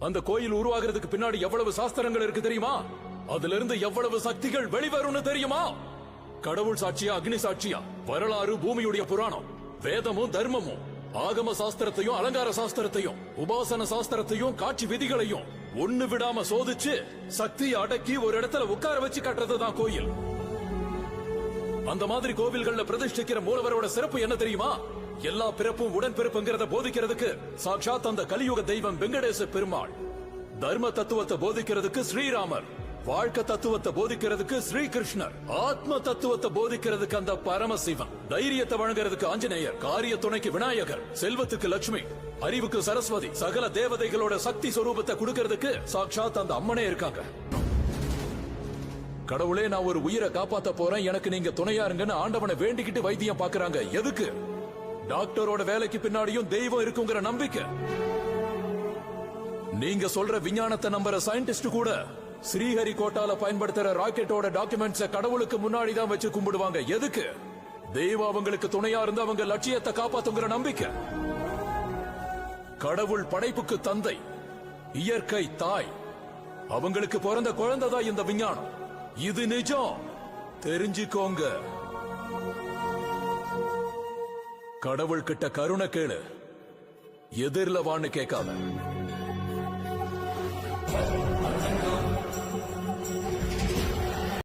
அந்த கோயில் உருவாகிறதுக்கு பின்னாடி எவ்வளவு சாஸ்திரங்கள் இருக்கு தெரியுமா? அதுல இருந்து எவ்வளவு சக்திகள் வெளிவரும்னு தெரியுமா? கடவுள் சாட்சியா, அக்னி சாட்சியா, வரலாறு, பூமியுடைய புராணம், வேதமும் தர்மமும், ஆகம சாஸ்திரத்தையும் அலங்கார சாஸ்திரத்தையும் உபாசன சாஸ்திரத்தையும் காட்சி விதிகளையும் ஒண்ணு விடாம சோதிச்சு சக்தியை அடக்கி ஒரு இடத்துல உட்கார வச்சு கட்டுறதுதான் கோயில். அந்த மாதிரி கோவில்கள்ல பிரதிஷ்டிக்கிற மூலவரோட சிறப்பு என்ன தெரியுமா? எல்லா பிறப்பும் உடன்பிறப்புங்கிறத போதிக்கிறதுக்கு சாட்சாத் அந்த கலியுக தெய்வம் வெங்கடேச பெருமாள், தர்ம தத்துவத்தை போதிக்கிறதுக்கு ஸ்ரீராமர், வாழ்க்கை தத்துவத்தை போதிக்கிறதுக்கு ஸ்ரீகிருஷ்ணர், ஆத்ம தத்துவத்தை போதிக்கிறதுக்கு அந்த பரமசிவன், தைரியத்தை வழங்குறதுக்கு ஆஞ்சநேயர், காரிய துணைக்கு விநாயகர், செல்வத்துக்கு லட்சுமி, அறிவுக்கு சரஸ்வதி, சகல தேவதைகளோட சக்தி சொரூபத்தை கொடுக்கிறதுக்கு சாட்சாத் அந்த அம்மனே இருக்காங்க. கடவுளே, நான் ஒரு உயிரை காப்பாத்த போறேன், எனக்கு நீங்க துணையா இருங்கன்னு ஆண்டவனை வேண்டிக்கிட்டு வைத்தியம் பாக்குறாங்க. எதுக்கு? டாக்டரோட வேலைக்கு பின்னாடியும் தெய்வம் இருக்குங்கிற நம்பிக்கை. நீங்க சொல்ற விஞ்ஞானத்தை நம்புற சயின்டிஸ்ட் கூட ஸ்ரீஹரிகோட்டால பயன்படுத்துற ராக்கெட்டோட டாக்குமெண்ட்ஸ கடவுளுக்கு முன்னாடி தான் வச்சு கும்பிடுவாங்க. எதுக்கு? தெய்வம் அவங்களுக்கு துணையா இருந்து அவங்க லட்சியத்தை காப்பாத்துங்கிற நம்பிக்கை. கடவுள் படைப்புக்கு தந்தை, இயற்கை தாய், அவங்களுக்கு பிறந்த குழந்தைதான் இந்த விஞ்ஞானம். இது நிஜம், தெரிஞ்சுக்கோங்க. கடவுள் கிட்ட கருணை கேளு, எதிரில வான்னு கேட்காத.